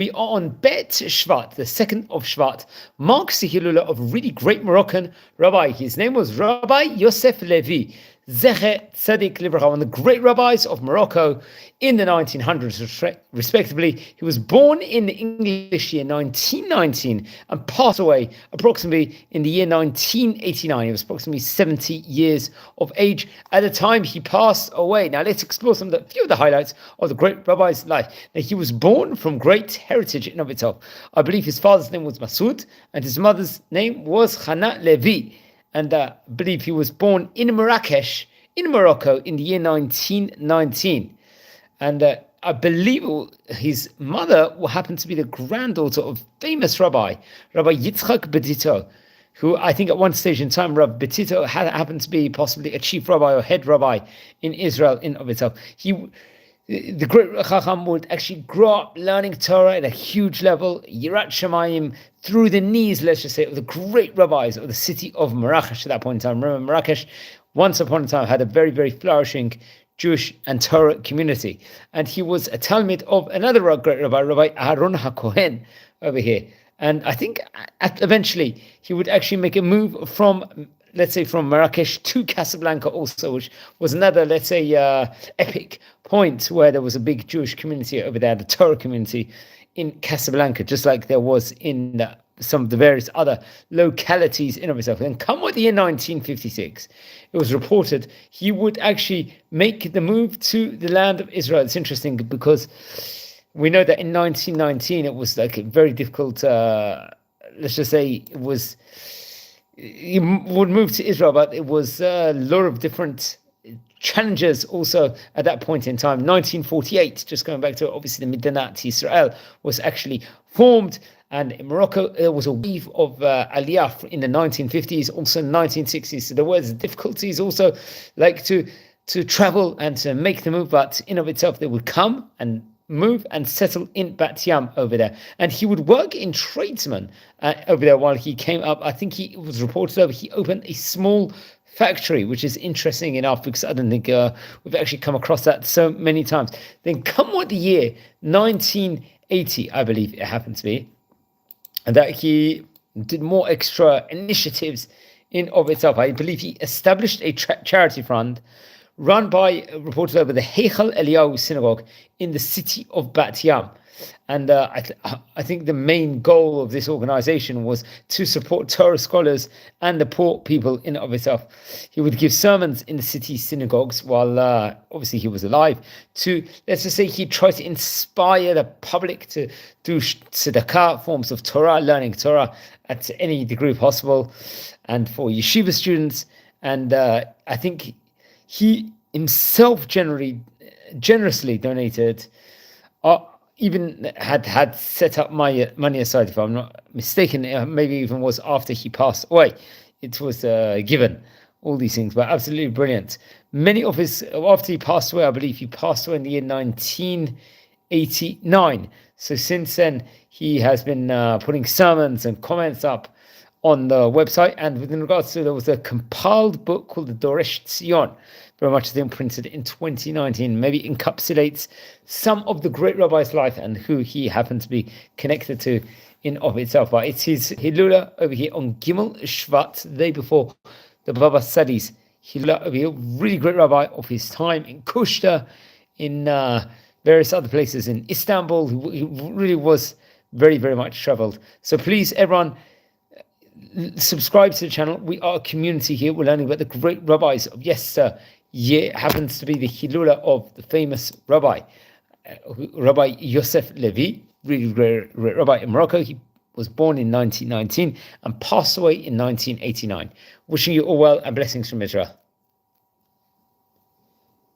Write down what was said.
We are on Bet Shvat, the 2nd of Shvat, marks the Hilula of a really great Moroccan rabbi. His name was Rabbi Yosef Levi Z'tl, one of the great rabbis of Morocco in the 1900s, respectively. He was born in the English year 1919 and passed away approximately in the year 1989. He was approximately 70 years of age at the time he passed away. Now let's explore a few of the highlights of the great rabbi's life. Now, he was born from great heritage in of itself. I believe his father's name was Masoud and his mother's name was Hana Levi. And I believe he was born in Marrakesh, in Morocco, in the year 1919. And I believe his mother happened to be the granddaughter of famous Rabbi Yitzchak Betito, who I think at one stage in time, Rabbi Betito happened to be possibly a chief rabbi or head rabbi in Israel in of itself. The great Chacham would actually grow up learning Torah at a huge level, Yirat Shamayim, through the knees, let's just say, of the great rabbis of the city of Marrakesh at that point in time. Remember, Marrakesh, once upon a time, had a very, very flourishing Jewish and Torah community. And he was a Talmid of another great rabbi, Rabbi Aaron HaKohen, over here. And I think eventually he would actually make a move from, let's say, from Marrakesh to Casablanca also, which was another, let's say, epic point where there was a big Jewish community over there, the Torah community in Casablanca, just like there was in some of the various other localities in of itself. And come with the year 1956, it was reported he would actually make the move to the land of Israel. It's interesting because we know that in 1919 it was like a very difficult, let's just say it was, he would move to Israel, but it was a lot of different challenges also at that point in time. 1948, just going back to obviously the Medinat Israel was actually formed, and in Morocco there was a wave of Aliyah in the 1950s, also 1960s. So there was difficulties also, like to travel and to make the move, but in of itself they would come and move and settle in Bat Yam over there. And he would work in tradesman over there while he came up. I think he was reported over, he opened a small factory, which is interesting enough because I don't think we've actually come across that so many times. Then come what the year 1980, I believe it happened to be, and that he did more extra initiatives in of itself. I believe he established a charity fund run by, reported over, the Hikel Eilihu synagogue in the city of Bat Yam. And I think the main goal of this organization was to support Torah scholars and the poor people in of itself. He would give sermons in the city synagogues while obviously he was alive, to, let's just say, he tried to inspire the public to do tzedakah, forms of Torah, learning Torah at any degree possible, and for yeshiva students. And I think he himself generously donated, even had set up my money aside, if I'm not mistaken. Maybe even was after he passed away. It was given, all these things, but absolutely brilliant. Many of his, after he passed away, I believe he passed away in the year 1989. So since then, he has been putting sermons and comments up on the website. And within regards to, there was a compiled book called the Doresh Tzion, very much then printed in 2019, maybe encapsulates some of the great rabbi's life and who he happened to be connected to in of itself. But it's his Hilula over here on Gimel Shvat, the day before the Baba Sadi's Hilula over here, really great rabbi of his time in Kushta, in various other places in Istanbul. He really was very, very much traveled. So please, everyone, subscribe to the channel. We are a community here. We're learning about the great rabbis of yesteryear. Happens to be the Hilula of the famous Rabbi Yosef Levi, really great rabbi in Morocco. He was born in 1919 and passed away in 1989. Wishing you all well and blessings from Israel.